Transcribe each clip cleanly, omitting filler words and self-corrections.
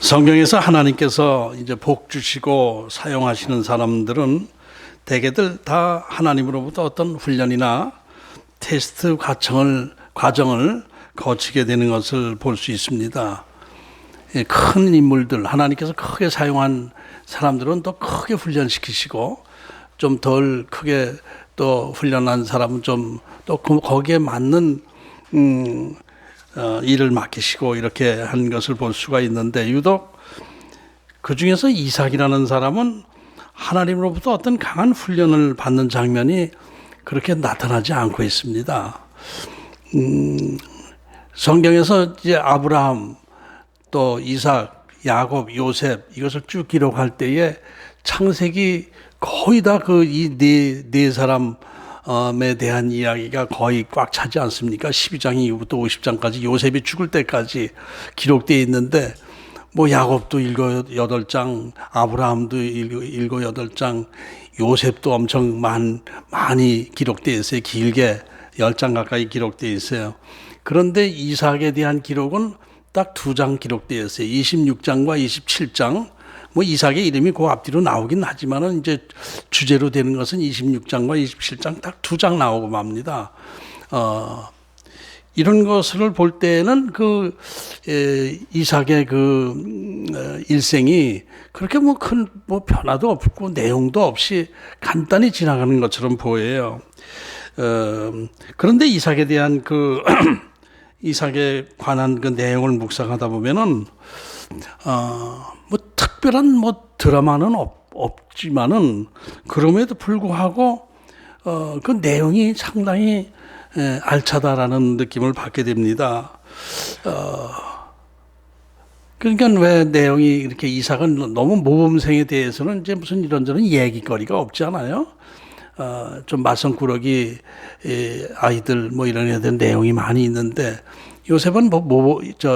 성경에서 하나님께서 이제 복 주시고 사용하시는 사람들은 대개들 다 하나님으로부터 어떤 훈련이나 테스트 과정을 거치게 되는 것을 볼 수 있습니다. 큰 인물들, 하나님께서 크게 사용한 사람들은 또 크게 훈련시키시고 좀 덜 크게 또 훈련한 사람은 좀 또 거기에 맞는 일을 맡기시고 이렇게 한 것을 볼 수가 있는데, 유독 그 중에서 이삭이라는 사람은 하나님으로부터 어떤 강한 훈련을 받는 장면이 그렇게 나타나지 않고 있습니다. 성경에서 이제 아브라함, 또 이삭, 야곱, 요셉 이것을 쭉 기록할 때에 창세기 거의 다 그 이 네 사람에 대한 이야기가 거의 꽉 차지 않습니까? 12장 이후부터 50장까지 요셉이 죽을 때까지 기록되어 있는데, 뭐 야곱도 7, 8장, 아브라함도 7, 8장, 요셉도 엄청 많이 기록되어 있어요. 길게 10장 가까이 기록되어 있어요. 그런데 이삭에 대한 기록은 딱 2장 기록되어 있어요. 26장과 27장. 뭐 이삭의 이름이 그 앞뒤로 나오긴 하지만은 이제 주제로 되는 것은 26장과 27장 딱 2장 나오고 맙니다. 이런 것을 볼 때는 그 이삭의 그 일생이 그렇게 뭐 큰 뭐 변화도 없고 내용도 없이 간단히 지나가는 것처럼 보여요. 그런데 이삭에 대한 그 이삭에 관한 그 내용을 묵상하다 보면은 뭐 특별한 뭐 드라마는 없지만은 그럼에도 불구하고 그 내용이 상당히 알차다라는 느낌을 받게 됩니다. 그러니까 왜 내용이 이렇게 이삭은 너무 모범생에 대해서는 이제 무슨 이런저런 얘기거리가 없잖아요. 좀 말썽꾸러기 아이들 뭐 이런 애들 내용이 많이 있는데, 요셉은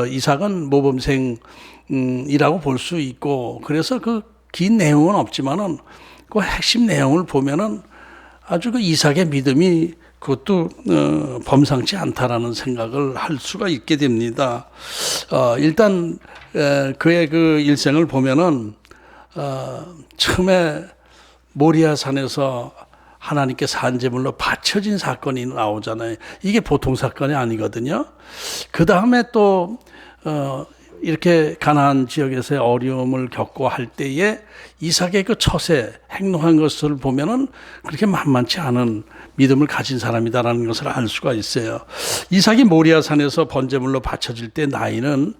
이삭은 모범생이라고 볼 수 있고, 그래서 그 긴 내용은 없지만은 그 핵심 내용을 보면은 아주 그 이삭의 믿음이 그것도 범상치 않다라는 생각을 할 수가 있게 됩니다. 일단 그의 그 일생을 보면은 처음에 모리아 산에서 하나님께 산제물로 바쳐진 사건이 나오잖아요. 이게 보통 사건이 아니거든요. 그 다음에 또 이렇게 가나안 지역에서의 어려움을 겪고 할 때에 이삭의 그 처세, 행동한 것을 보면은 그렇게 만만치 않은 믿음을 가진 사람이다라는 것을 알 수가 있어요. 이삭이 모리아산에서 번제물로 바쳐질 때 나이는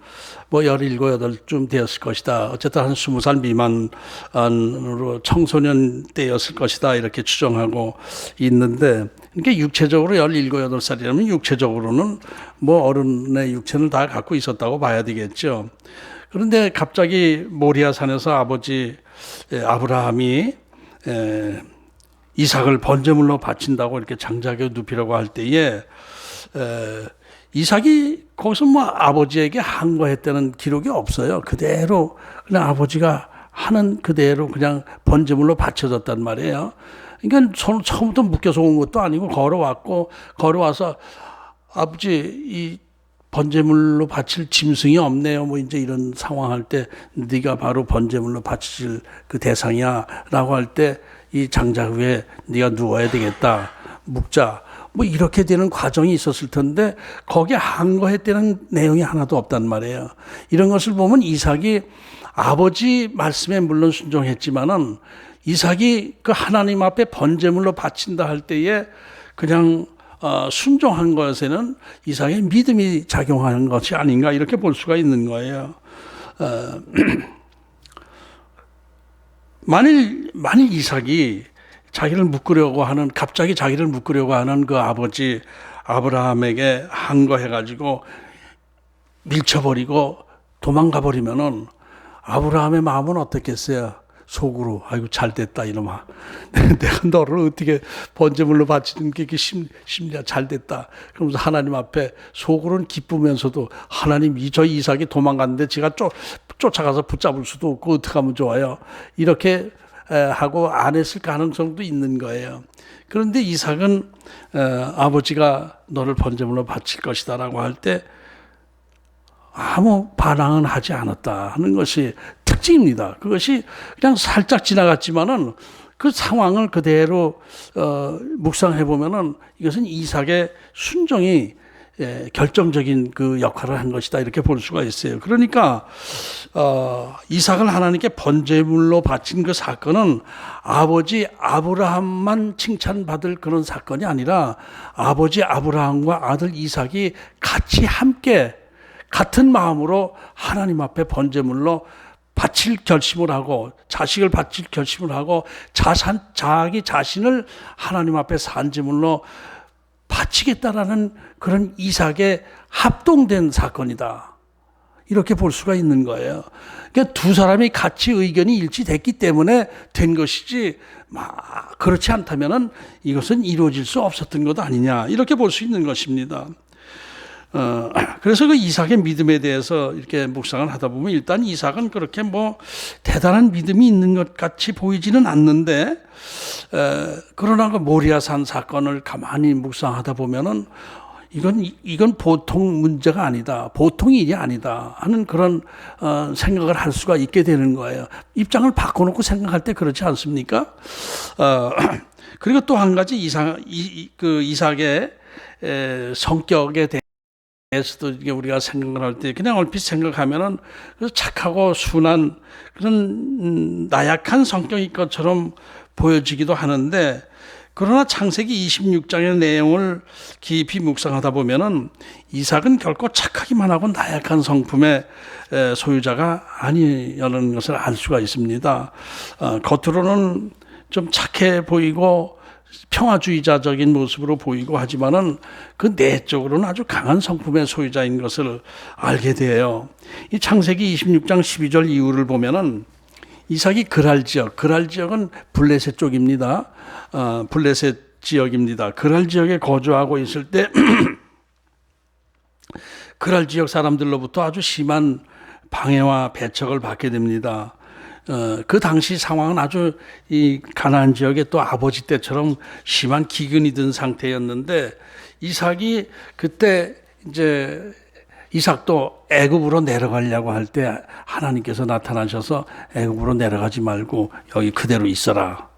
뭐 17, 18쯤 되었을 것이다. 어쨌든 한 20살 미만으로 청소년 때였을 것이다. 이렇게 추정하고 있는데, 그러니까 육체적으로 17, 18살이라면 육체적으로는 뭐 어른의 육체를 다 갖고 있었다고 봐야 되겠죠. 그런데 갑자기 모리아산에서 아버지 아브라함이 이삭을 번제물로 바친다고 이렇게 장작에 눕히라고 할 때에 이삭이 거기서 뭐 아버지에게 항거했다는 기록이 없어요. 그대로 그냥 아버지가 하는 그대로 그냥 번제물로 바쳐졌단 말이에요. 그러니까 처음부터 묶여서 온 것도 아니고 걸어와서 아버지 이 번제물로 바칠 짐승이 없네요. 뭐 이제 이런 상황할 때 네가 바로 번제물로 바칠 그 대상이야라고 할 때 이 장작 위에 네가 누워야 되겠다. 묵자. 뭐 이렇게 되는 과정이 있었을 텐데 거기에 항거했다는 내용이 하나도 없단 말이에요. 이런 것을 보면 이삭이 아버지 말씀에 물론 순종했지만은 이삭이 그 하나님 앞에 번제물로 바친다 할 때에 그냥 순종한 것에는 이삭의 믿음이 작용하는 것이 아닌가 이렇게 볼 수가 있는 거예요. 만일 이삭이 자기를 묶으려고 하는, 갑자기 자기를 묶으려고 하는 그 아버지 아브라함에게 항거해가지고 밀쳐버리고 도망가 버리면은 아브라함의 마음은 어떻겠어요? 속으로 아이고 잘 됐다 이놈아. 내가 너를 어떻게 번제물로 바치는 게 심리야 잘 됐다. 그러면서 하나님 앞에 속으로는 기쁘면서도 하나님 저 이삭이 도망갔는데 제가 쫓아가서 붙잡을 수도 없고 어떻게 하면 좋아요? 이렇게 하고 안 했을 가능성도 있는 거예요. 그런데 이삭은 아버지가 너를 번제물로 바칠 것이다라고 할 때 아무 반항은 하지 않았다 하는 것이 특징입니다. 그것이 그냥 살짝 지나갔지만은 그 상황을 그대로 묵상해 보면은 이것은 이삭의 순종이 결정적인 그 역할을 한 것이다 이렇게 볼 수가 있어요. 그러니까 이삭을 하나님께 번제물로 바친 그 사건은 아버지 아브라함만 칭찬받을 그런 사건이 아니라 아버지 아브라함과 아들 이삭이 같이 함께 같은 마음으로 하나님 앞에 번제물로 바칠 결심을 하고 자식을 바칠 결심을 하고 자기 자신을 하나님 앞에 산제물로 바치겠다라는 그런 이삭의 합동된 사건이다. 이렇게 볼 수가 있는 거예요. 그러니까 두 사람이 같이 의견이 일치됐기 때문에 된 것이지 그렇지 않다면은 이것은 이루어질 수 없었던 것 아니냐 이렇게 볼 수 있는 것입니다. 그래서 그 이삭의 믿음에 대해서 이렇게 묵상을 하다 보면 일단 이삭은 그렇게 대단한 믿음이 있는 것 같이 보이지는 않는데 그러나 그 모리아산 사건을 가만히 묵상하다 보면은 이건 보통 문제가 아니다, 보통 일이 아니다 하는 그런 생각을 할 수가 있게 되는 거예요. 입장을 바꿔놓고 생각할 때 그렇지 않습니까? 그리고 또 한 가지 이삭의 성격에 대해서도 우리가 생각을 할 때 그냥 얼핏 생각하면은 착하고 순한 그런 나약한 성격일 것처럼 보여지기도 하는데 그러나 창세기 26장의 내용을 깊이 묵상하다 보면은 이삭은 결코 착하기만 하고 나약한 성품의 소유자가 아니라는 것을 알 수가 있습니다. 겉으로는 좀 착해 보이고 평화주의자적인 모습으로 보이고 하지만은 그 내적으로는 아주 강한 성품의 소유자인 것을 알게 돼요. 이 창세기 26장 12절 이후를 보면은 이삭이 그랄 지역은 블레셋 쪽입니다. 블레셋 지역입니다. 그랄 지역에 거주하고 있을 때 그랄 지역 사람들로부터 아주 심한 방해와 배척을 받게 됩니다. 그 당시 상황은 아주 이 가나안 지역에 또 아버지 때처럼 심한 기근이 든 상태였는데 이삭이 그때 이제 이삭도 애굽으로 내려가려고 할 때 하나님께서 나타나셔서 애굽으로 내려가지 말고 여기 그대로 있어라.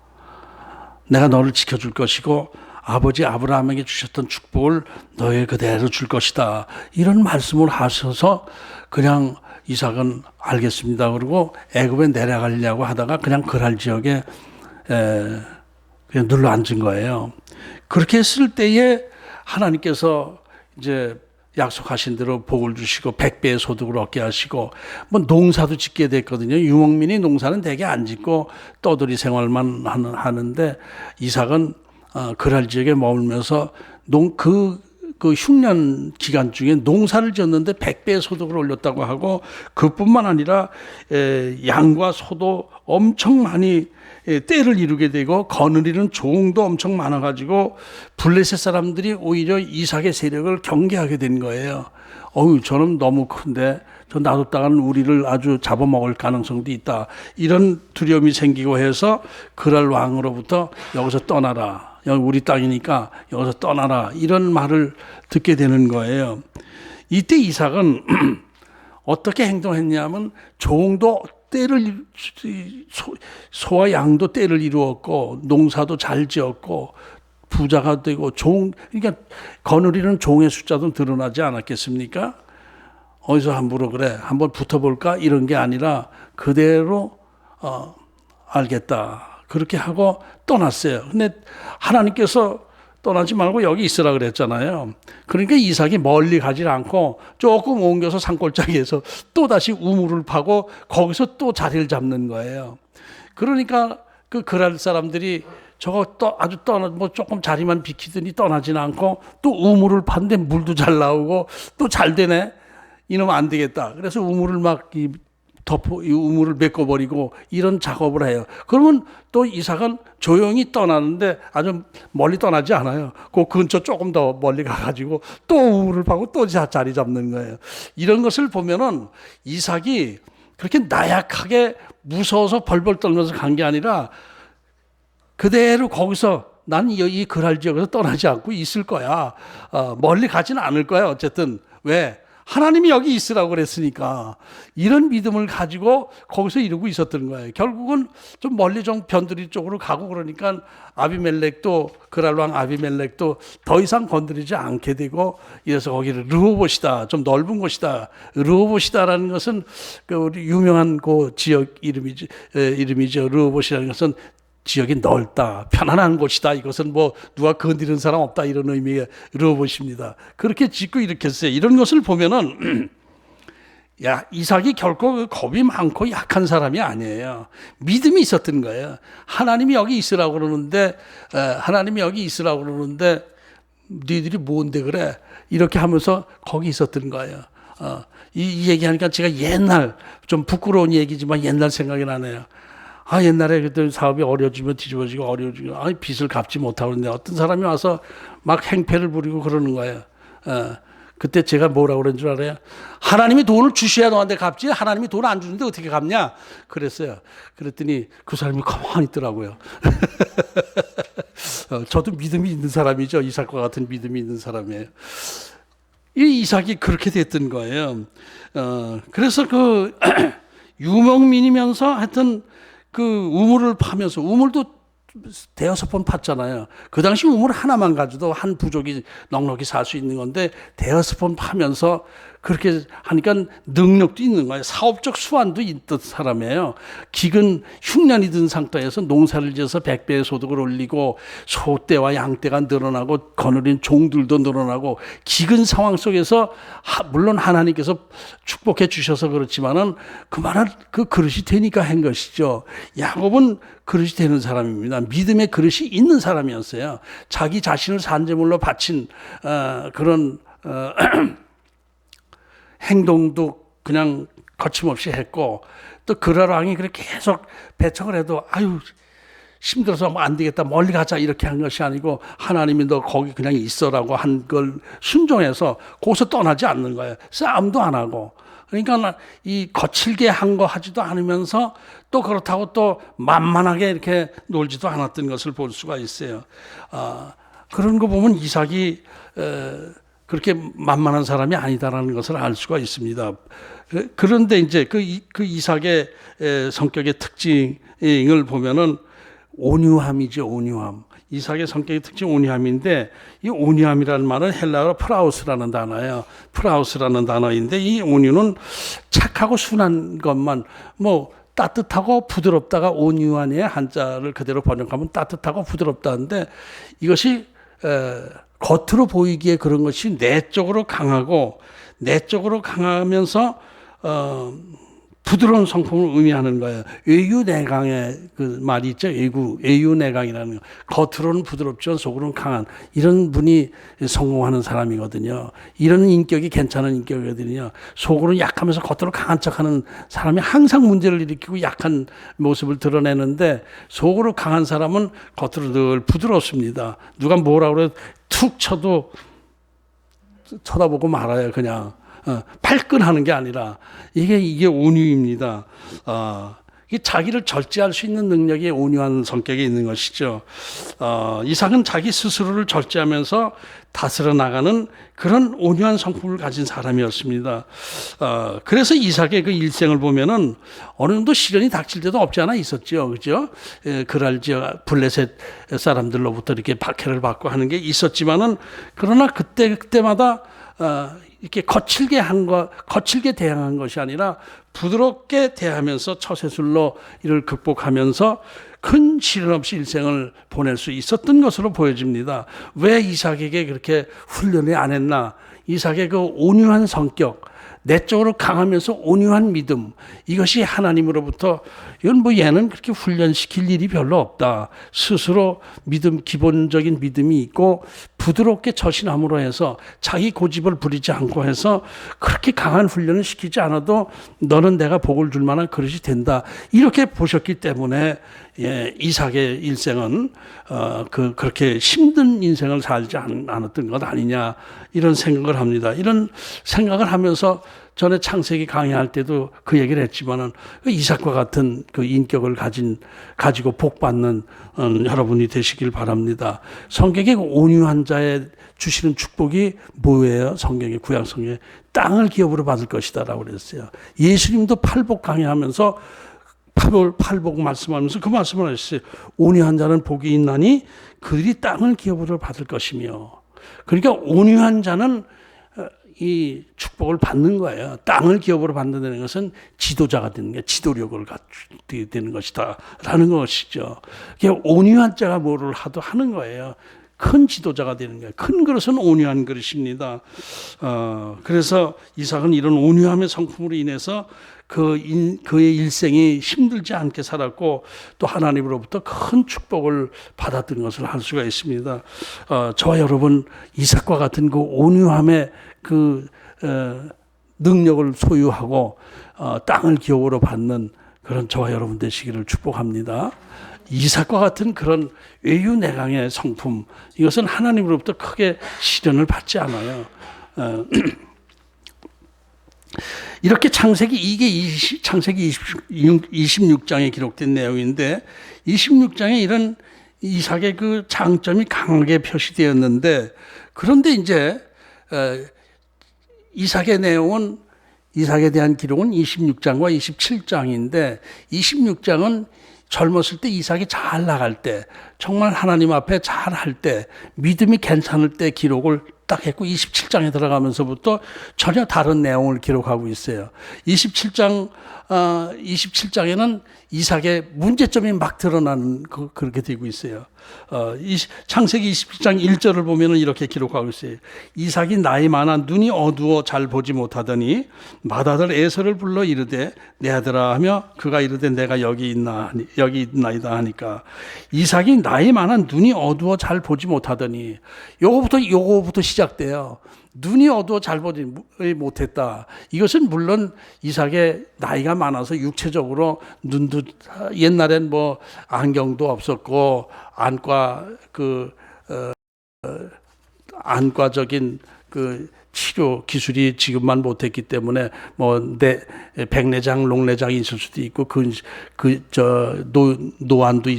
내가 너를 지켜줄 것이고 아버지 아브라함에게 주셨던 축복을 너에 그대로 줄 것이다. 이런 말씀을 하셔서 그냥 이삭은 알겠습니다. 그리고 애굽에 내려가려고 하다가 그냥 그랄 지역에 그냥 눌러 앉은 거예요. 그렇게 했을 때에 하나님께서 이제 약속하신 대로 복을 주시고 100배의 소득을 얻게 하시고 농사도 짓게 됐거든요. 유목민이 농사는 대개 안 짓고 떠돌이 생활만 하는데 이삭은 그랄 지역에 머물면서 그 흉년 기간 중에 농사를 지었는데 100배의 소득을 올렸다고 하고 그뿐만 아니라 양과 소도 엄청 많이 때를 이루게 되고 거느리는 종도 엄청 많아가지고 블레셋 사람들이 오히려 이삭의 세력을 경계하게 된 거예요. 저는 너무 큰데 저 놔뒀다가는 우리를 아주 잡아먹을 가능성도 있다. 이런 두려움이 생기고 해서 그랄 왕으로부터 여기서 떠나라. 여기 우리 땅이니까 여기서 떠나라. 이런 말을 듣게 되는 거예요. 이때 이삭은 어떻게 행동했냐면 종도 때를 소와 양도 때를 이루었고 농사도 잘 지었고 부자가 되고 그러니까 거느리는 종의 숫자도 드러나지 않았겠습니까? 어디서 함부로 그래 한번 붙어볼까 이런 게 아니라 그대로 알겠다 그렇게 하고 떠났어요. 근데 하나님께서 떠나지 말고 여기 있으라 그랬잖아요. 그러니까 이삭이 멀리 가지 않고 조금 옮겨서 산골짜기에서 또 다시 우물을 파고 거기서 또 자리를 잡는 거예요. 그러니까 그 그랄 사람들이 저거 아주 뭐 조금 자리만 비키더니 떠나지는 않고 또 우물을 파는데 물도 잘 나오고 또 잘 되네. 이놈 안 되겠다. 그래서 우물을 막 이 우물을 메꿔버리고 이런 작업을 해요. 그러면 또 이삭은 조용히 떠나는데 아주 멀리 떠나지 않아요. 그 근처 조금 더 멀리 가가지고 또 우물을 파고 또 자리 잡는 거예요. 이런 것을 보면은 이삭이 그렇게 나약하게 무서워서 벌벌 떨면서 간 게 아니라 그대로 거기서 난 이 그랄 지역에서 떠나지 않고 있을 거야. 멀리 가지는 않을 거야. 어쨌든 왜? 하나님이 여기 있으라고 그랬으니까 이런 믿음을 가지고 거기서 이러고 있었던 거예요. 결국은 좀 멀리 좀 변두리 쪽으로 가고 그러니까 아비멜렉도 그랄 왕 아비멜렉도 더 이상 건드리지 않게 되고 이래서 거기를 르호봇이다. 좀 넓은 곳이다. 르호봇이다라는 것은 우리 유명한 그 지역 이름이죠. 르호봇이라는 것은 지역이 넓다, 편안한 곳이다. 이것은 뭐 누가 건드리는 사람 없다 이런 의미의 르호봇입니다. 그렇게 짓고 이렇게 했어요. 이런 것을 보면은 이삭이 결코 겁이 많고 약한 사람이 아니에요. 믿음이 있었던 거예요. 하나님이 여기 있으라고 그러는데 너희들이 뭔데 그래? 이렇게 하면서 거기 있었던 거예요. 이 얘기하니까 제가 옛날 좀 부끄러운 얘기지만 옛날 생각이 나네요. 옛날에 그때 사업이 어려워지면 뒤집어지고 빚을 갚지 못하고 그러는데 어떤 사람이 와서 막 행패를 부리고 그러는 거예요. 그때 제가 뭐라고 그런 줄 알아요? 하나님이 돈을 주셔야 너한테 갚지 하나님이 돈 안 주는데 어떻게 갚냐? 그랬어요. 그랬더니 그 사람이 가만히 있더라고요. 저도 믿음이 있는 사람이죠. 이삭과 같은 믿음이 있는 사람이에요. 이 이삭이 그렇게 됐던 거예요. 그래서 그 유목민이면서 하여튼 그 우물을 파면서 우물도 대여섯 번 팠잖아요. 그 당시 우물 하나만 가지도 한 부족이 넉넉히 살 수 있는 건데 대여섯 번 파면서 그렇게 하니까 능력도 있는 거예요. 사업적 수완도 있던 사람이에요. 기근 흉년이 든 상태에서 농사를 지어서 100배의 소득을 올리고 소떼와 양떼가 늘어나고 거느린 종들도 늘어나고 기근 상황 속에서 물론 하나님께서 축복해 주셔서 그렇지만은 그만한 그 그릇이 되니까 한 것이죠. 야곱은 그릇이 되는 사람입니다. 믿음의 그릇이 있는 사람이었어요. 자기 자신을 산재물로 바친 그런 행동도 그냥 거침없이 했고 또 그랄 왕이 그렇게 계속 배척을 해도 힘들어서 뭐 안 되겠다 멀리 가자 이렇게 한 것이 아니고 하나님이 너 거기 그냥 있어라고 한 걸 순종해서 거기서 떠나지 않는 거예요. 싸움도 안 하고. 그러니까 이 거칠게 한 거 하지도 않으면서 또 그렇다고 또 만만하게 이렇게 놀지도 않았던 것을 볼 수가 있어요. 그런 거 보면 이삭이 그렇게 만만한 사람이 아니다라는 것을 알 수가 있습니다. 그런데 이제 그 이삭의 성격의 특징을 보면은 온유함이죠, 온유함. 이삭의 성격의 특징 온유함인데 이 온유함이라는 말은 헬라어로 프라우스라는 단어예요. 프라우스라는 단어인데 이 온유는 착하고 순한 것만 뭐 따뜻하고 부드럽다가 온유한의 한자를 그대로 번역하면 따뜻하고 부드럽다는데 이것이 겉으로 보이기에 그런 것이 내적으로 강하고 내적으로 강하면서 부드러운 성품을 의미하는 거예요. 외유내강의 그 말이 있죠. 외유내강이라는 거. 겉으로는 부드럽지만 속으로는 강한 이런 분이 성공하는 사람이거든요. 이런 인격이 괜찮은 인격이거든요. 속으로는 약하면서 겉으로 강한 척하는 사람이 항상 문제를 일으키고 약한 모습을 드러내는데 속으로 강한 사람은 겉으로 늘 부드럽습니다. 누가 뭐라고 그래 툭 쳐도 쳐다보고 말아요. 그냥. 발끈하는 게 아니라 이게 온유입니다. 이게 자기를 절제할 수 있는 능력이 온유한 성격이 있는 것이죠. 이삭은 자기 스스로를 절제하면서 다스려 나가는 그런 온유한 성품을 가진 사람이었습니다. 그래서 이삭의 그 일생을 보면은 어느 정도 시련이 닥칠 때도 없지 않아 있었죠. 그죠? 그랄 지역 블레셋 사람들로부터 이렇게 박해를 받고 하는 게 있었지만은 그러나 그때마다 이렇게 거칠게 대항한 것이 아니라 부드럽게 대하면서 처세술로 이를 극복하면서 큰 시련 없이 일생을 보낼 수 있었던 것으로 보여집니다. 왜 이삭에게 그렇게 훈련을 안 했나? 이삭의 그 온유한 성격, 내적으로 강하면서 온유한 믿음, 이것이 하나님으로부터, 이건 뭐 얘는 그렇게 훈련시킬 일이 별로 없다. 스스로 믿음, 기본적인 믿음이 있고 부드럽게 처신함으로 해서 자기 고집을 부리지 않고 해서 그렇게 강한 훈련을 시키지 않아도 너는 내가 복을 줄 만한 그릇이 된다. 이렇게 보셨기 때문에 이삭의 일생은 그렇게 힘든 인생을 살지 않았던 것 아니냐, 이런 생각을 합니다. 이런 생각을 하면서 전에 창세기 강의할 때도 그 얘기를 했지만은 이삭과 같은 그 인격을 가지고 복받는 여러분이 되시길 바랍니다. 성경의 온유한 자에 주시는 축복이 뭐예요? 성경의 구약성경에 땅을 기업으로 받을 것이다라고 그랬어요. 예수님도 팔복 강의하면서 팔복 말씀하면서 그 말씀을 하셨어요. 온유한 자는 복이 있나니 그들이 땅을 기업으로 받을 것이며. 그러니까 온유한 자는 이 축복을 받는 거예요. 땅을 기업으로 받는다는 것은 지도자가 되는 게, 지도력을 갖게 되는 것이다 라는 것이죠. 온유한 자가 뭐를 하도 하는 거예요. 큰 지도자가 되는 거예요. 큰 그릇은 온유한 그릇입니다. 그래서 이삭은 이런 온유함의 성품으로 인해서 그의 일생이 힘들지 않게 살았고 또 하나님으로부터 큰 축복을 받았던 것을 알 수가 있습니다. 저와 여러분, 이삭과 같은 그 온유함의 그 능력을 소유하고 땅을 기업으로 받는 그런 저와 여러분 되시기를 축복합니다. 이삭과 같은 그런 외유내강의 성품, 이것은 하나님으로부터 크게 시련을 받지 않아요. 이렇게 창세기 26장에 기록된 내용인데 26장에 이런 이삭의 그 장점이 강하게 표시되었는데, 그런데 이제 이삭의 내용은, 이삭에 대한 기록은 26장과 27장인데 26장은 젊었을 때 이삭이 잘 나갈 때, 정말 하나님 앞에 잘 할 때, 믿음이 괜찮을 때 기록을 딱 했고 27장에 들어가면서부터 전혀 다른 내용을 기록하고 있어요. 27장에는 이삭의 문제점이 막 드러나는 그렇게 되고 있어요. 창세기 27장 1절을 보면 이렇게 기록하고 있어요. 이삭이 나이 많아 눈이 어두워 잘 보지 못하더니 맏아들 에서를 불러 이르되 내 아들아 하며 그가 이르되 내가 여기 있나이다 하니까, 이삭이 나이 많아 눈이 어두워 잘 보지 못하더니, 요거부터 시작돼요. 눈이 어두워 잘 보지 못했다. 이것은 물론 이삭의 나이가 많아서 육체적으로 눈도, 옛날엔 뭐 안경도 없었고 안과적인 그 치료 기술이 지금만 못했기 때문에 뭐 백내장, 녹내장이 있을 수도 있고 노안도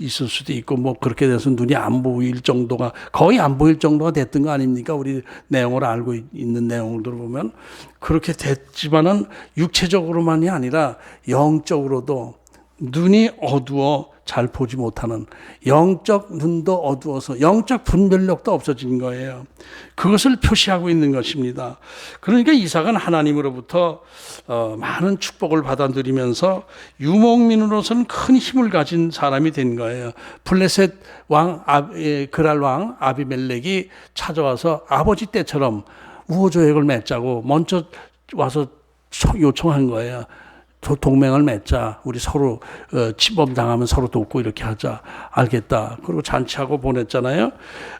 있을 수도 있고 뭐 그렇게 돼서 눈이 안 보일 정도가, 거의 안 보일 정도가 됐던 거 아닙니까? 우리 내용을 알고 있는 내용들을 보면 그렇게 됐지만은 육체적으로만이 아니라 영적으로도 눈이 어두워 잘 보지 못하는, 영적 눈도 어두워서 영적 분별력도 없어진 거예요. 그것을 표시하고 있는 것입니다. 그러니까 이삭은 하나님으로부터 많은 축복을 받아 누리면서 유목민으로서는 큰 힘을 가진 사람이 된 거예요. 블레셋 왕, 그랄 왕 아비멜렉이 찾아와서 아버지 때처럼 우호조약을 맺자고 먼저 와서 요청한 거예요. 동맹을 맺자. 우리 서로 침범당하면 서로 돕고 이렇게 하자. 알겠다. 그리고 잔치하고 보냈잖아요.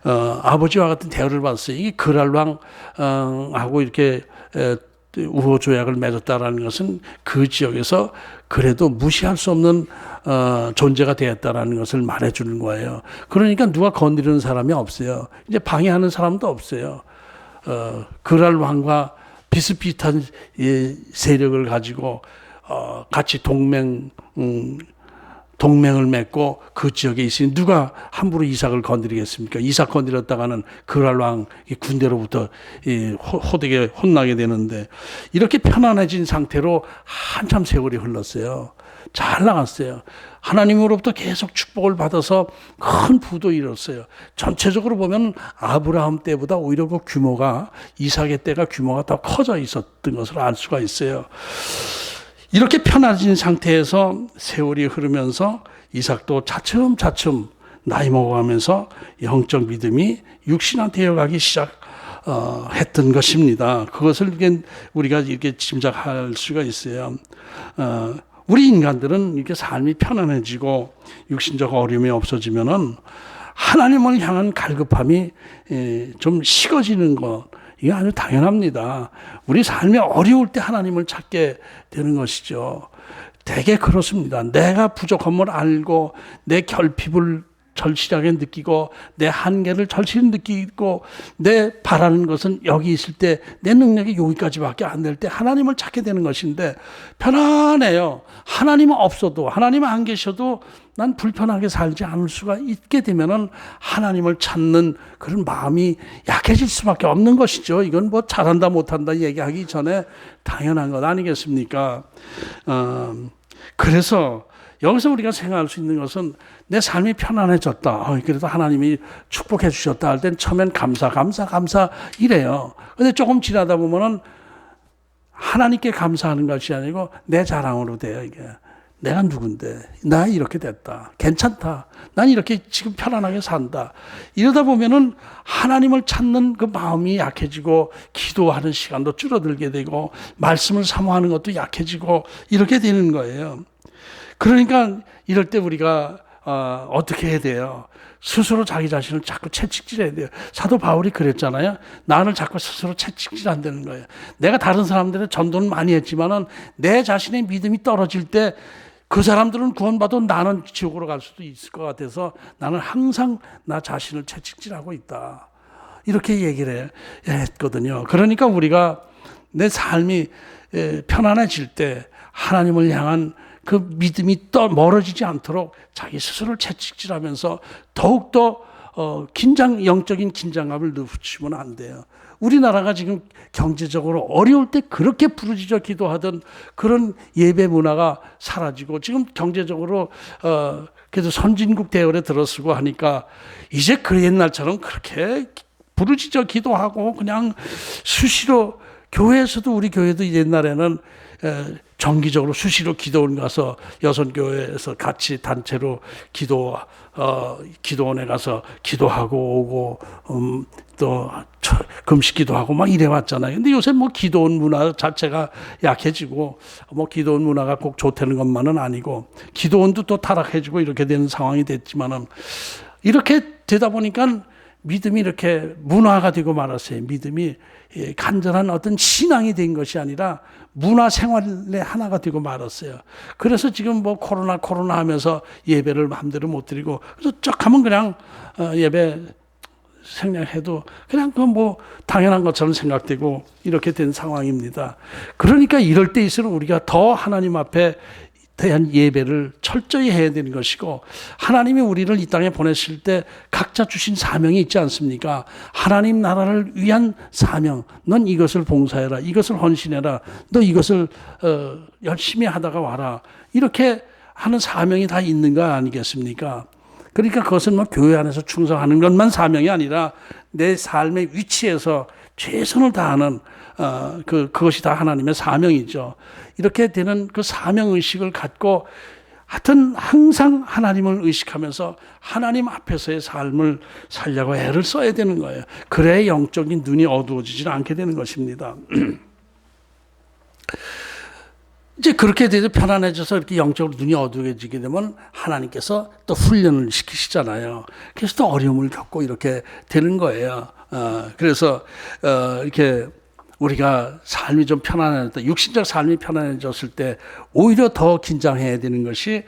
아버지와 같은 대우를 받았어요. 이게 그랄왕 하고 이렇게 우호 조약을 맺었다라는 것은 그 지역에서 그래도 무시할 수 없는 존재가 되었다라는 것을 말해주는 거예요. 그러니까 누가 건드리는 사람이 없어요. 이제 방해하는 사람도 없어요. 그랄왕과 비슷비슷한 세력을 가지고 같이 동맹을 맺고 그 지역에 있으니 누가 함부로 이삭을 건드리겠습니까? 이삭 건드렸다가는 그랄 왕 군대로부터 호되게 혼나게 되는데, 이렇게 편안해진 상태로 한참 세월이 흘렀어요. 잘 나갔어요. 하나님으로부터 계속 축복을 받아서 큰 부도 이뤘어요. 전체적으로 보면 아브라함 때보다 오히려 그 규모가, 이삭의 때가 규모가 더 커져 있었던 것을 알 수가 있어요. 이렇게 편안해진 상태에서 세월이 흐르면서 이삭도 차츰차츰 나이 먹어가면서 영적 믿음이 육신화 되어가기 했던 것입니다. 그것을 우리가 이렇게 짐작할 수가 있어요. 우리 인간들은 이렇게 삶이 편안해지고 육신적 어려움이 없어지면은 하나님을 향한 갈급함이 좀 식어지는 것, 이게 아주 당연합니다. 우리 삶이 어려울 때 하나님을 찾게 되는 것이죠. 되게 그렇습니다. 내가 부족함을 알고 내 결핍을 절실하게 느끼고 내 한계를 절실히 느끼고 내 바라는 것은 여기 있을 때 내 능력이 여기까지밖에 안 될 때 하나님을 찾게 되는 것인데 편안해요. 하나님은 없어도 하나님 안 계셔도 난 불편하게 살지 않을 수가 있게 되면은 하나님을 찾는 그런 마음이 약해질 수밖에 없는 것이죠. 이건 뭐 잘한다 못한다 얘기하기 전에 당연한 것 아니겠습니까? 그래서 여기서 우리가 생각할 수 있는 것은 내 삶이 편안해졌다. 그래도 하나님이 축복해 주셨다 할 땐 처음엔 감사 이래요. 근데 조금 지나다 보면은 하나님께 감사하는 것이 아니고 내 자랑으로 돼요, 이게. 내가 누군데, 나 이렇게 됐다. 괜찮다. 난 이렇게 지금 편안하게 산다. 이러다 보면은 하나님을 찾는 그 마음이 약해지고 기도하는 시간도 줄어들게 되고 말씀을 사모하는 것도 약해지고 이렇게 되는 거예요. 그러니까 이럴 때 우리가 어떻게 해야 돼요? 스스로 자기 자신을 자꾸 채찍질해야 돼요. 사도 바울이 그랬잖아요. 나를 자꾸 스스로 채찍질 안 되는 거예요. 내가 다른 사람들의 전도는 많이 했지만은 내 자신의 믿음이 떨어질 때 그 사람들은 구원받아도 나는 지옥으로 갈 수도 있을 것 같아서 나는 항상 나 자신을 채찍질하고 있다. 이렇게 얘기를 했거든요. 그러니까 우리가 내 삶이 편안해질 때 하나님을 향한 그 믿음이 멀어지지 않도록 자기 스스로를 채찍질하면서 더욱더 영적인 긴장감을 늦추면 안 돼요. 우리나라가 지금 경제적으로 어려울 때 그렇게 부르짖어 기도하던 그런 예배 문화가 사라지고 지금 경제적으로 그래도 선진국 대열에 들어서고 하니까 이제 그 옛날처럼 그렇게 부르짖어 기도하고 그냥 수시로 교회에서도 우리 교회도 옛날에는 정기적으로 수시로 기도원 가서 여선교회에서 같이 단체로 기도원에 가서 기도하고 오고 또 금식기도 하고 막 이래 왔잖아요. 근데 요새 뭐 기도원 문화 자체가 약해지고 뭐 기도원 문화가 꼭 좋다는 것만은 아니고 기도원도 또 타락해지고 이렇게 되는 상황이 됐지만은 이렇게 되다 보니까 믿음이 이렇게 문화가 되고 말았어요. 믿음이 간절한 어떤 신앙이 된 것이 아니라 문화 생활의 하나가 되고 말았어요. 그래서 지금 뭐 코로나 하면서 예배를 마음대로 못 드리고 그래서 쫙 하면 그냥 예배 생략해도 그냥 그 뭐 당연한 것처럼 생각되고 이렇게 된 상황입니다. 그러니까 이럴 때일수록 우리가 더 하나님 앞에 대한 예배를 철저히 해야 되는 것이고 하나님이 우리를 이 땅에 보내실 때 각자 주신 사명이 있지 않습니까? 하나님 나라를 위한 사명. 넌 이것을 봉사해라. 이것을 헌신해라. 너 이것을 열심히 하다가 와라. 이렇게 하는 사명이 다 있는 거 아니겠습니까? 그러니까 그것은 뭐 교회 안에서 충성하는 것만 사명이 아니라 내 삶의 위치에서 최선을 다하는 그것이 다 하나님의 사명이죠. 이렇게 되는 그 사명의식을 갖고 하여튼 항상 하나님을 의식하면서 하나님 앞에서의 삶을 살려고 애를 써야 되는 거예요. 그래야 영적인 눈이 어두워지지 않게 되는 것입니다. 이제 그렇게 돼서 편안해져서 이렇게 영적으로 눈이 어두워지게 되면 하나님께서 또 훈련을 시키시잖아요. 그래서 또 어려움을 겪고 이렇게 되는 거예요. 그래서 이렇게 우리가 삶이 좀 편안해졌다. 육신적 삶이 편안해졌을 때 오히려 더 긴장해야 되는 것이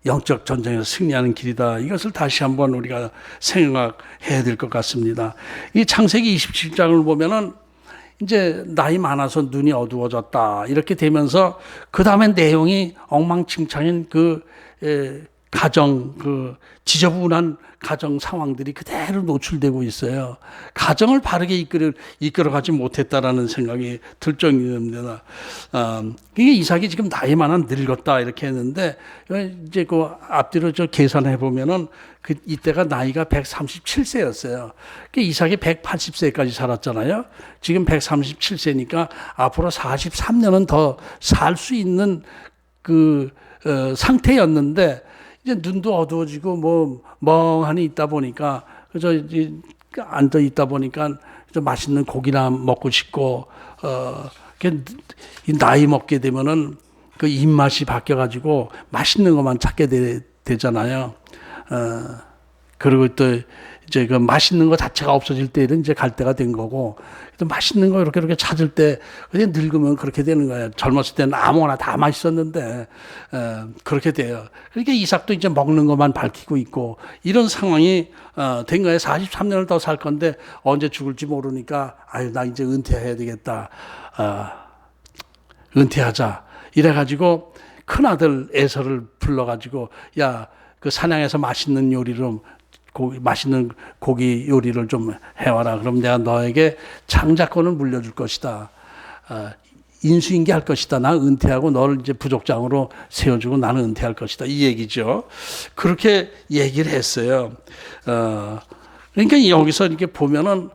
영적 전쟁에서 승리하는 길이다. 이것을 다시 한번 우리가 생각해야 될 것 같습니다. 이 창세기 27장을 보면은 이제 나이 많아서 눈이 어두워졌다. 이렇게 되면서 그 다음에 내용이 엉망진창인 가정, 지저분한 가정 상황들이 그대로 노출되고 있어요. 가정을 바르게 이끌어가지 못했다라는 생각이 들 정도입니다. 이게 이삭이 지금 나이 많아 늙었다 이렇게 했는데 이제 그 앞뒤로 계산해 보면은 이때가 나이가 137세였어요. 이삭이 180세까지 살았잖아요. 지금 137세니까 앞으로 43년은 더 살 수 있는 상태였는데 이제 눈도 어두워지고 뭐 멍하니 있다 보니까 그저 이제 앉아 있다 보니까 좀 맛있는 고기나 먹고 싶고 이 나이 먹게 되면은 그 입맛이 바뀌어가지고 맛있는 것만 찾게 되잖아요. 그리고 또 이제 그 맛있는 거 자체가 없어질 때는 이제 갈 때가 된 거고, 또 맛있는 거 이렇게 찾을 때 그냥 늙으면 그렇게 되는 거예요. 젊었을 때는 아무거나 다 맛있었는데 그렇게 돼요. 그러니까 이삭도 이제 먹는 것만 밝히고 있고 이런 상황이 된 거예요. 43년을 더 살 건데 언제 죽을지 모르니까 아유 나 이제 은퇴해야 되겠다. 은퇴하자. 이래가지고 큰아들 에서를 불러가지고 야 그 사냥에서 맛있는 요리를 맛있는 고기 요리를 좀 해와라. 그럼 내가 너에게 장자권을 물려줄 것이다. 인수인계 할 것이다. 나 은퇴하고 너를 이제 부족장으로 세워주고 나는 은퇴할 것이다. 이 얘기죠. 그렇게 얘기를 했어요. 그러니까 여기서 이렇게 보면은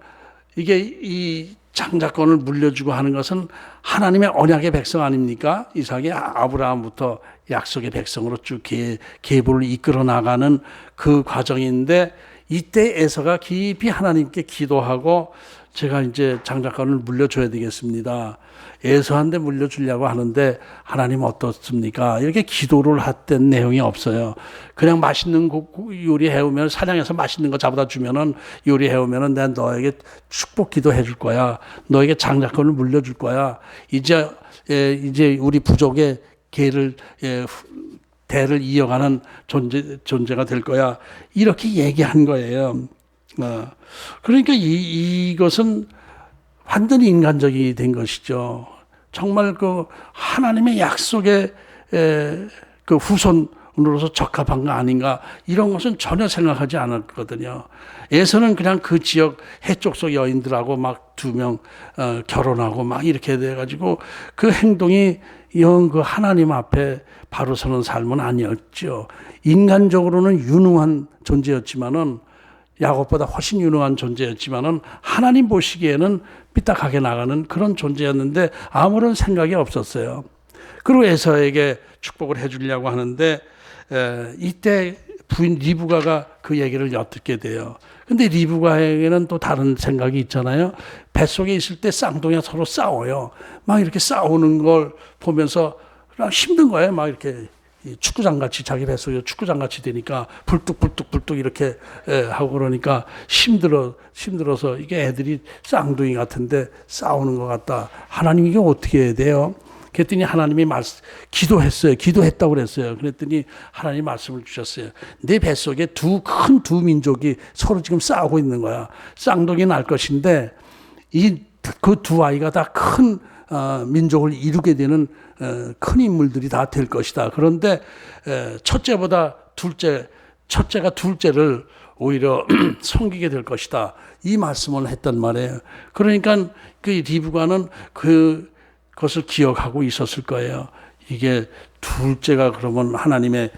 이게 이 장자권을 물려주고 하는 것은 하나님의 언약의 백성 아닙니까? 이삭이 아브라함부터 약속의 백성으로 쭉 계보를 이끌어 나가는 그 과정인데 이때 에서가 깊이 하나님께 기도하고 제가 이제 장자권을 물려줘야 되겠습니다. 에서한테 물려주려고 하는데 하나님 어떻습니까? 이렇게 기도를 했던 내용이 없어요. 그냥 맛있는 요리 해오면 사냥해서 맛있는 거 잡아다 주면은 요리 해오면은 내가 너에게 축복 기도해 줄 거야. 너에게 장자권을 물려줄 거야. 이제 우리 부족의 대를 이어가는 존재가 될 거야. 이렇게 얘기한 거예요. 그러니까 이것은 완전히 인간적이 된 것이죠. 정말 그 하나님의 약속의 그 후손으로서 적합한 거 아닌가 이런 것은 전혀 생각하지 않았거든요. 에서는 그냥 그 지역 해쪽 속 여인들하고 막 2명 결혼하고 막 이렇게 돼가지고 그 행동이 영 그 하나님 앞에 바로 서는 삶은 아니었죠. 인간적으로는 유능한 존재였지만은 야곱보다 훨씬 유능한 존재였지만은 하나님 보시기에는 삐딱하게 나가는 그런 존재였는데 아무런 생각이 없었어요. 그리고 에서에게 축복을 해주려고 하는데 이때 부인 리브가가 그 얘기를 엿듣게 돼요. 근데 리브가에게는 또 다른 생각이 있잖아요. 뱃속에 있을 때 쌍둥이가 서로 싸워요. 막 이렇게 싸우는 걸 보면서 힘든 거예요. 막 이렇게 축구장 같이 자기 뱃속에 축구장 같이 되니까 불뚝불뚝 이렇게 하고 그러니까 힘들어서 이게 애들이 쌍둥이 같은데 싸우는 것 같다. 하나님 이게 어떻게 해야 돼요? 그랬더니 하나님이 기도했어요. 기도했다고 그랬어요. 그랬더니 하나님 말씀을 주셨어요. 내 뱃속에 두 민족이 서로 지금 싸우고 있는 거야. 쌍둥이 날 것인데 그 두 아이가 다 큰 민족을 이루게 되는 큰 인물들이 다 될 것이다. 그런데 첫째가 둘째를 오히려 섬기게 될 것이다. 이 말씀을 했단 말이에요. 그러니까 그 리브가는 그것을 기억하고 있었을 거예요. 이게 둘째가 그러면 하나님의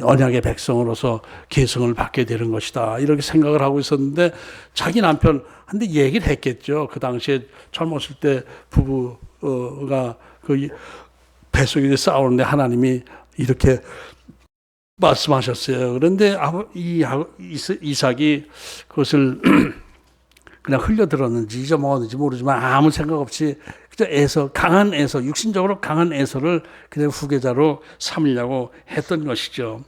언약의 백성으로서 계승을 받게 되는 것이다. 이렇게 생각을 하고 있었는데 자기 남편한테 얘기를 했겠죠. 그 당시에 젊었을 때 부부가 그 뱃속에 싸우는데 하나님이 이렇게 말씀하셨어요. 그런데 이삭이 그것을 그냥 흘려들었는지 잊어먹었는지 모르지만 아무 생각 없이 강한 에서, 육신적으로 강한 에서를 그냥 후계자로 삼으려고 했던 것이죠.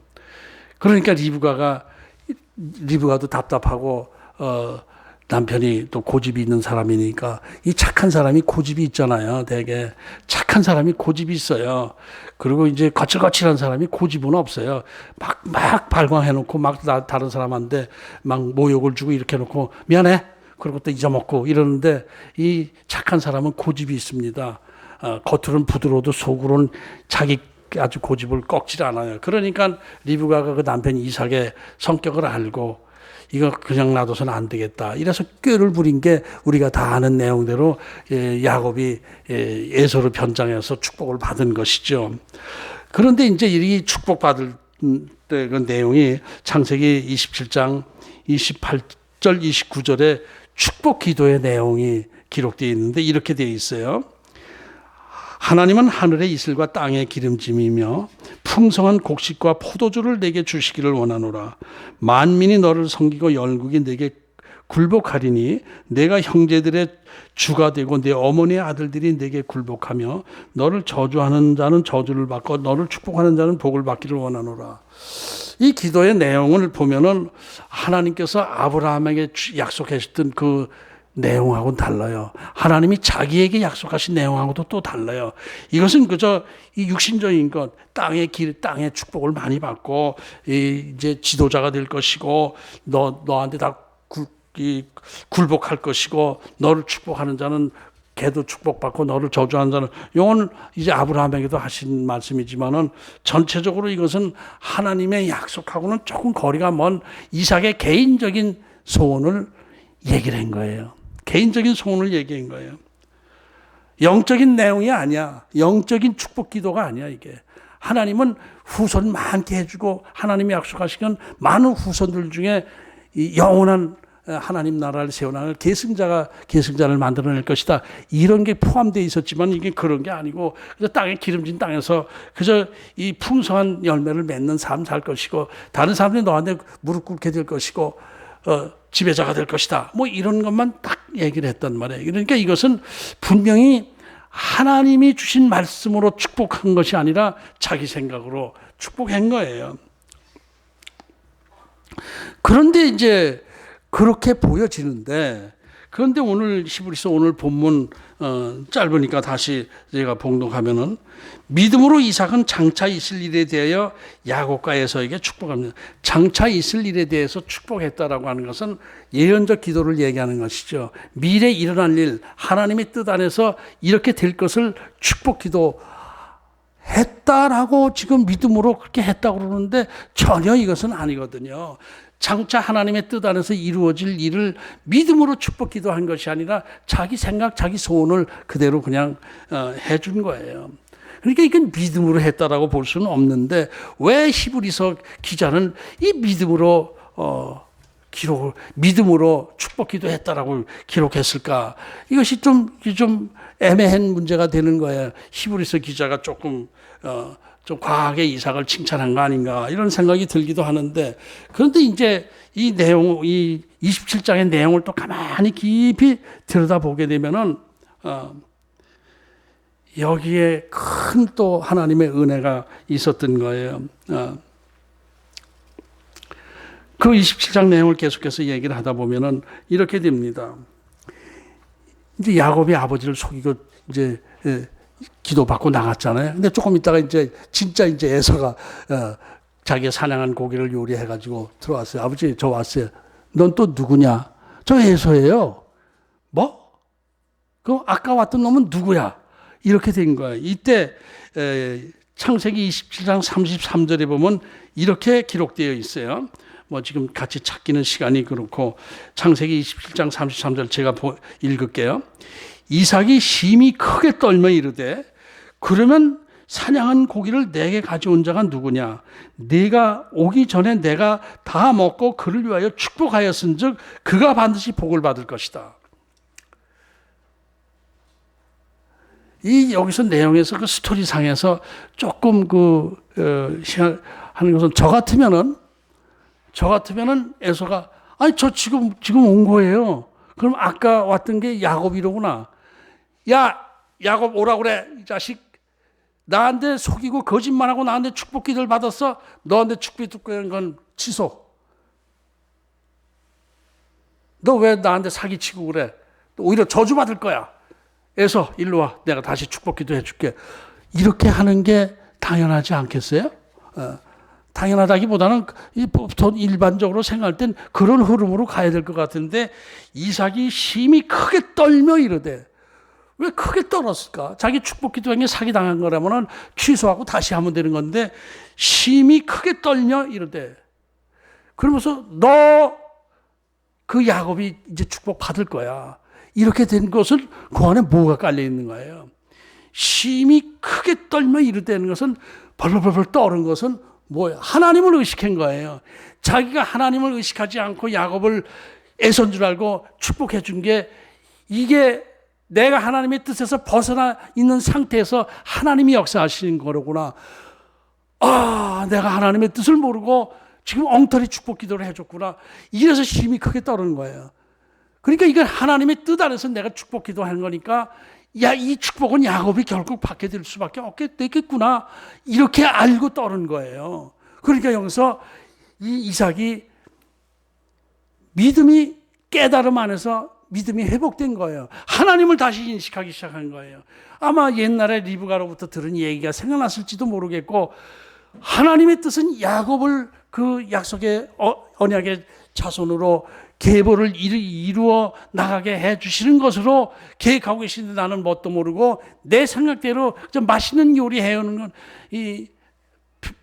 그러니까 리브가도 답답하고 남편이 또 고집이 있는 사람이니까 이 착한 사람이 고집이 있잖아요. 되게 착한 사람이 고집이 있어요. 그리고 이제 거칠거칠한 사람이 고집은 없어요. 막 발광해놓고 막 다른 사람한테 막 모욕을 주고 이렇게 해놓고 미안해. 그리고 또 잊어먹고 이러는데 이 착한 사람은 고집이 있습니다. 겉으로는 부드러워도 속으로는 자기 아주 고집을 꺾지 않아요. 그러니까 리브가가 그 남편 이삭의 성격을 알고 이거 그냥 놔둬서는 안 되겠다. 이래서 꾀를 부린 게 우리가 다 아는 내용대로 야곱이 에서로 변장해서 축복을 받은 것이죠. 그런데 이제 이 축복받을 때 그 내용이 창세기 27장 28절 29절에 축복 기도의 내용이 기록되어 있는데 이렇게 되어 있어요. 하나님은 하늘의 이슬과 땅의 기름짐이며 풍성한 곡식과 포도주를 내게 주시기를 원하노라. 만민이 너를 섬기고 열국이 내게 굴복하리니 내가 형제들의 주가 되고 내 어머니의 아들들이 내게 굴복하며 너를 저주하는 자는 저주를 받고 너를 축복하는 자는 복을 받기를 원하노라. 이 기도의 내용을 보면은 하나님께서 아브라함에게 약속하셨던 그 내용하고는 달라요. 하나님이 자기에게 약속하신 내용하고도 또 달라요. 이것은 그저 이 육신적인 것, 땅의 땅의 축복을 많이 받고 이제 지도자가 될 것이고 너한테 다 굴복할 것이고 너를 축복하는 자는 걔도 축복받고 너를 저주하는 자는, 이건 이제 아브라함에게도 하신 말씀이지만은 전체적으로 이것은 하나님의 약속하고는 조금 거리가 먼 이삭의 개인적인 소원을 얘기를 한 거예요. 개인적인 소원을 얘기한 거예요. 영적인 내용이 아니야. 영적인 축복 기도가 아니야, 이게. 하나님은 후손 많게 해주고 하나님이 약속하시건 많은 후손들 중에 이 영원한 하나님 나라를 세워나갈 계승자를 만들어낼 것이다. 이런 게 포함되어 있었지만 이게 그런 게 아니고 그저 땅에 기름진 땅에서 그저 이 풍성한 열매를 맺는 삶 살 것이고 다른 사람들이 너한테 무릎 꿇게 될 것이고 지배자가 될 것이다. 뭐 이런 것만 딱 얘기를 했단 말이에요. 그러니까 이것은 분명히 하나님이 주신 말씀으로 축복한 것이 아니라 자기 생각으로 축복한 거예요. 그런데 이제 그렇게 보여지는데, 그런데 오늘 히브리서 오늘 본문 짧으니까 다시 제가 봉독하면은 믿음으로 이삭은 장차 있을 일에 대하여 야곱과 에서에게 축복합니다. 장차 있을 일에 대해서 축복했다라고 하는 것은 예언적 기도를 얘기하는 것이죠. 미래에 일어날 일, 하나님의 뜻 안에서 이렇게 될 것을 축복 기도 했다라고 지금 믿음으로 그렇게 했다고 그러는데 전혀 이것은 아니거든요. 장차 하나님의 뜻 안에서 이루어질 일을 믿음으로 축복 기도한 것이 아니라 자기 생각, 자기 소원을 그대로 그냥 해준 거예요. 그러니까 이건 믿음으로 했다라고 볼 수는 없는데 왜 히브리서 기자는 이 믿음으로 믿음으로 축복 기도했다라고 기록했을까? 이것이 좀 애매한 문제가 되는 거예요. 히브리서 기자가 좀 과하게 이삭을 칭찬한 거 아닌가 이런 생각이 들기도 하는데, 그런데 이제 이 내용, 이 27장의 내용을 또 가만히 깊이 들여다보게 되면은 여기에 큰 또 하나님의 은혜가 있었던 거예요. 그 27장 내용을 계속해서 얘기를 하다 보면은 이렇게 됩니다. 이제 야곱이 아버지를 속이고 이제 기도받고 나갔잖아요. 근데 조금 있다가 이제 진짜 이제 에서가 자기가 사냥한 고기를 요리해가지고 들어왔어요. 아버지, 저 왔어요. 넌 또 누구냐? 저 에서예요. 뭐? 그 아까 왔던 놈은 누구야? 이렇게 된 거예요. 이때 창세기 27장 33절에 보면 이렇게 기록되어 있어요. 뭐 지금 같이 찾기는 시간이 그렇고 창세기 27장 33절 제가 읽을게요. 이삭이 심히 크게 떨며 이르되 그러면 사냥한 고기를 내게 가져온 자가 누구냐? 네가 오기 전에 내가 다 먹고 그를 위하여 축복하였은즉 그가 반드시 복을 받을 것이다. 이 여기서 내용에서 그 스토리상에서 조금 하는 것은 저 같으면은 에서가 아니 저 지금 온 거예요. 그럼 아까 왔던 게 야곱이로구나. 야 야곱 오라 그래 이 자식. 나한테 속이고 거짓말하고 나한테 축복 기도를 받았어. 너한테 축복 기도한 건 취소. 너 왜 나한테 사기치고 그래? 오히려 저주받을 거야. 에서 일로 와. 내가 다시 축복 기도해 줄게. 이렇게 하는 게 당연하지 않겠어요? 당연하다기보다는 일반적으로 생각할 땐 그런 흐름으로 가야 될 것 같은데 이삭이 심히 크게 떨며 이르되, 왜 크게 떨었을까? 자기 축복 기도한 게 사기당한 거라면 취소하고 다시 하면 되는 건데 심히 크게 떨며 이르되, 그러면서 너 그 야곱이 이제 축복 받을 거야. 이렇게 된 것은 그 안에 뭐가 깔려 있는 거예요? 심히 크게 떨며 이르되는 것은 벌벌벌 떠오른 것은 뭐예요? 하나님을 의식한 거예요. 자기가 하나님을 의식하지 않고 야곱을 애선 줄 알고 축복해 준 게, 이게 내가 하나님의 뜻에서 벗어나 있는 상태에서 하나님이 역사하시는 거로구나. 아, 내가 하나님의 뜻을 모르고 지금 엉터리 축복 기도를 해줬구나. 이래서 힘이 크게 떠오르는 거예요. 그러니까 이건 하나님의 뜻 안에서 내가 축복 기도하는 거니까 이 축복은 야곱이 결국 받게 될 수밖에 없게 되겠구나. 이렇게 알고 떠는 거예요. 그러니까 여기서 이 이삭이 믿음이 깨달음 안에서 믿음이 회복된 거예요. 하나님을 다시 인식하기 시작한 거예요. 아마 옛날에 리브가로부터 들은 얘기가 생각났을지도 모르겠고, 하나님의 뜻은 야곱을 그 약속의 언약의 자손으로 계보를 이루어 나가게 해주시는 것으로 계획하고 계시는데, 나는 뭣도 모르고 내 생각대로 좀 맛있는 요리 해오는 건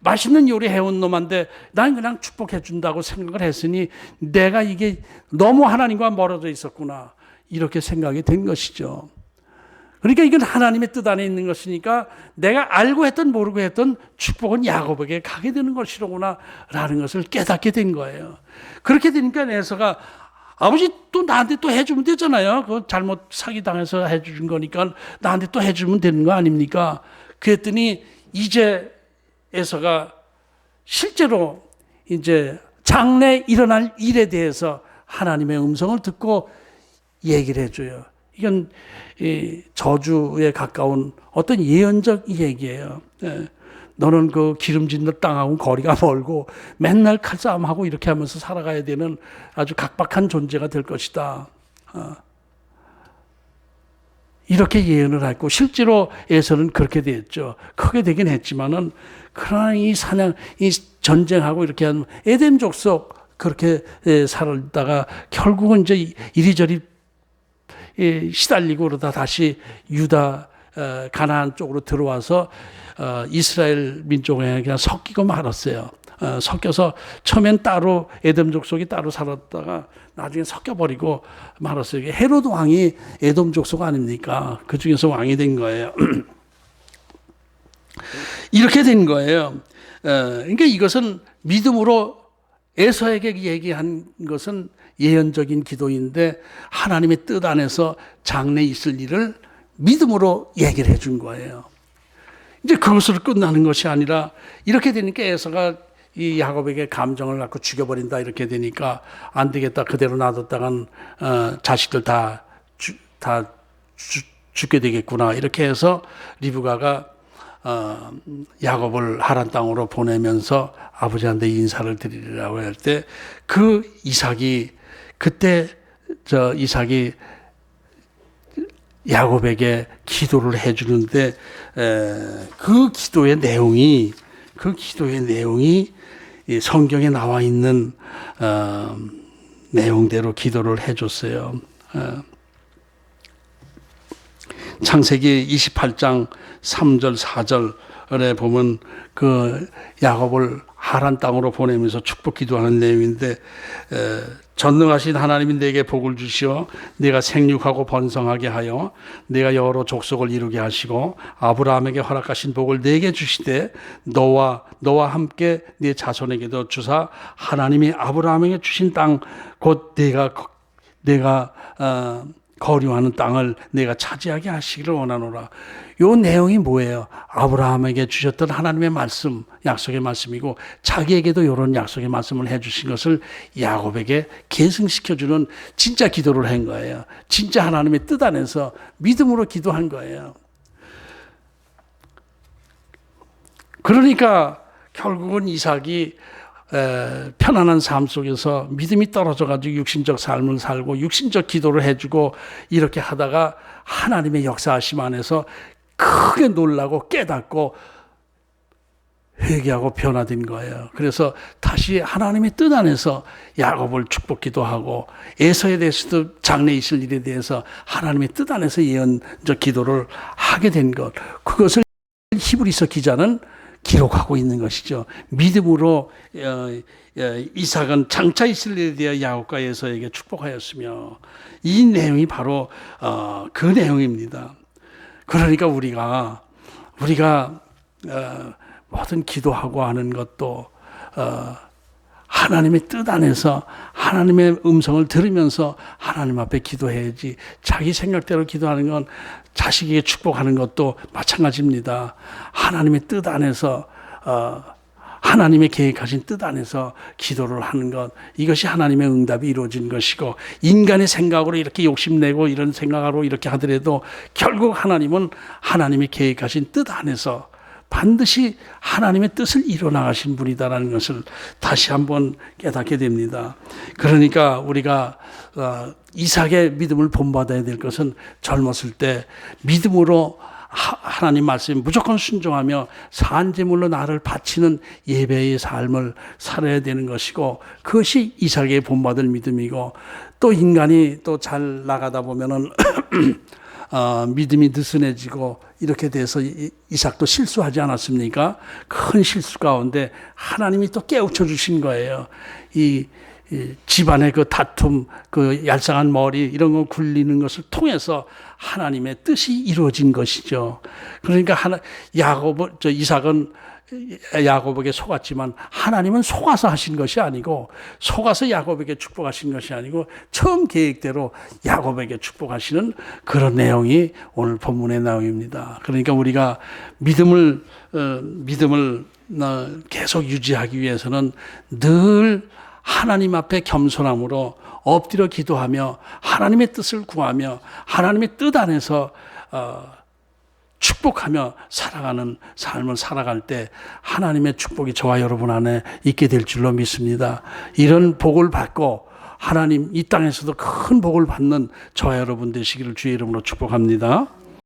맛있는 요리 해온 놈한테 난 그냥 축복해 준다고 생각을 했으니 내가 이게 너무 하나님과 멀어져 있었구나, 이렇게 생각이 된 것이죠. 그러니까 이건 하나님의 뜻 안에 있는 것이니까 내가 알고 했던 모르고 했던 축복은 야곱에게 가게 되는 것이로구나 라는 것을 깨닫게 된 거예요. 그렇게 되니까 에서가 아버지 또 나한테 또 해주면 되잖아요. 그 잘못 사기당해서 해준 거니까 나한테 또 해주면 되는 거 아닙니까? 그랬더니 이제 에서가 실제로 이제 장래 일어날 일에 대해서 하나님의 음성을 듣고 얘기를 해줘요. 이건 저주에 가까운 어떤 예언적 얘기예요. 너는 그 기름진 땅하고 거리가 멀고 맨날 칼싸움하고 이렇게 하면서 살아가야 되는 아주 각박한 존재가 될 것이다. 이렇게 예언을 했고 실제로 에서는 그렇게 됐죠. 크게 되긴 했지만은, 그러나 이 전쟁하고 이렇게 한 에덴 족속 그렇게 살다가 결국은 이제 이리저리 시달리고 그러다 다시 유다 가나안 쪽으로 들어와서 이스라엘 민족에 그냥 섞이고 말았어요. 섞여서 처음엔 따로 에돔 족속이 따로 살았다가 나중에 섞여버리고 말았어요. 헤롯 왕이 에돔 족속 아닙니까? 그 중에서 왕이 된 거예요. 이렇게 된 거예요. 그러니까 이것은 믿음으로 에서에게 얘기한 것은 예언적인 기도인데, 하나님의 뜻 안에서 장래 있을 일을 믿음으로 얘기를 해준 거예요. 이제 그것으로 끝나는 것이 아니라, 이렇게 되니까 에서가 이 야곱에게 감정을 갖고 죽여버린다 이렇게 되니까 안 되겠다, 그대로 놔뒀다간 자식들 다 죽게 되겠구나, 이렇게 해서 리브가가 야곱을 하란 땅으로 보내면서 아버지한테 인사를 드리라고 할 때, 그 이삭이 그때 이삭이 야곱에게 기도를 해주는데, 그 기도의 내용이 성경에 나와 있는 내용대로 기도를 해줬어요. 창세기 28장 3절 4절에 보면 그 야곱을 하란 땅으로 보내면서 축복 기도하는 내용인데, 전능하신 하나님이 내게 복을 주시어 내가 생육하고 번성하게 하여 내가 여러 족속을 이루게 하시고 아브라함에게 허락하신 복을 내게 주시되 너와 함께 네 자손에게도 주사 하나님이 아브라함에게 주신 땅 곧 내가 거류하는 땅을 내가 차지하게 하시기를 원하노라. 요 내용이 뭐예요? 아브라함에게 주셨던 하나님의 말씀, 약속의 말씀이고, 자기에게도 이런 약속의 말씀을 해주신 것을 야곱에게 계승시켜주는 진짜 기도를 한 거예요. 진짜 하나님의 뜻 안에서 믿음으로 기도한 거예요. 그러니까 결국은 이삭이 편안한 삶 속에서 믿음이 떨어져가지고 육신적 삶을 살고 육신적 기도를 해주고 이렇게 하다가 하나님의 역사하심 안에서 크게 놀라고 깨닫고 회개하고 변화된 거예요. 그래서 다시 하나님의 뜻 안에서 야곱을 축복 기도하고, 에서에 대해서도 장래 있을 일에 대해서 하나님의 뜻 안에서 예언적 기도를 하게 된 것, 그것을 히브리서 기자는 기록하고 있는 것이죠. 믿음으로 이삭은 장차 있을 일에 대해 야곱과 에서에게 축복하였으며, 이 내용이 바로 그 내용입니다. 그러니까 우리가 모든 기도하고 하는 것도 하나님의 뜻 안에서 하나님의 음성을 들으면서 하나님 앞에 기도해야지, 자기 생각대로 기도하는 건 자식에게 축복하는 것도 마찬가지입니다. 하나님의 뜻 안에서 하나님의 계획하신 뜻 안에서 기도를 하는 것, 이것이 하나님의 응답이 이루어진 것이고, 인간의 생각으로 이렇게 욕심내고 이런 생각으로 이렇게 하더라도 결국 하나님은 하나님의 계획하신 뜻 안에서 반드시 하나님의 뜻을 이뤄나가신 분이다라는 것을 다시 한번 깨닫게 됩니다. 그러니까 우리가 이삭의 믿음을 본받아야 될 것은 젊었을 때 믿음으로 하나님 말씀에 무조건 순종하며 산제물로 나를 바치는 예배의 삶을 살아야 되는 것이고, 그것이 이삭의 본받을 믿음이고, 또 인간이 또 잘 나가다 보면은 믿음이 느슨해지고 이렇게 돼서 이삭도 실수하지 않았습니까? 큰 실수 가운데 하나님이 또 깨우쳐 주신 거예요. 이 집안의 그 다툼, 그 얄쌍한 머리 이런 거 굴리는 것을 통해서 하나님의 뜻이 이루어진 것이죠. 그러니까 이삭은 야곱에게 속았지만 하나님은 속아서 하신 것이 아니고, 속아서 야곱에게 축복하신 것이 아니고 처음 계획대로 야곱에게 축복하시는 그런 내용이 오늘 본문의 내용입니다. 그러니까 우리가 믿음을 계속 유지하기 위해서는 늘 하나님 앞에 겸손함으로 엎드려 기도하며 하나님의 뜻을 구하며 하나님의 뜻 안에서 축복하며 살아가는 삶을 살아갈 때 하나님의 축복이 저와 여러분 안에 있게 될 줄로 믿습니다. 이런 복을 받고 하나님 이 땅에서도 큰 복을 받는 저와 여러분 되시기를 주의 이름으로 축복합니다.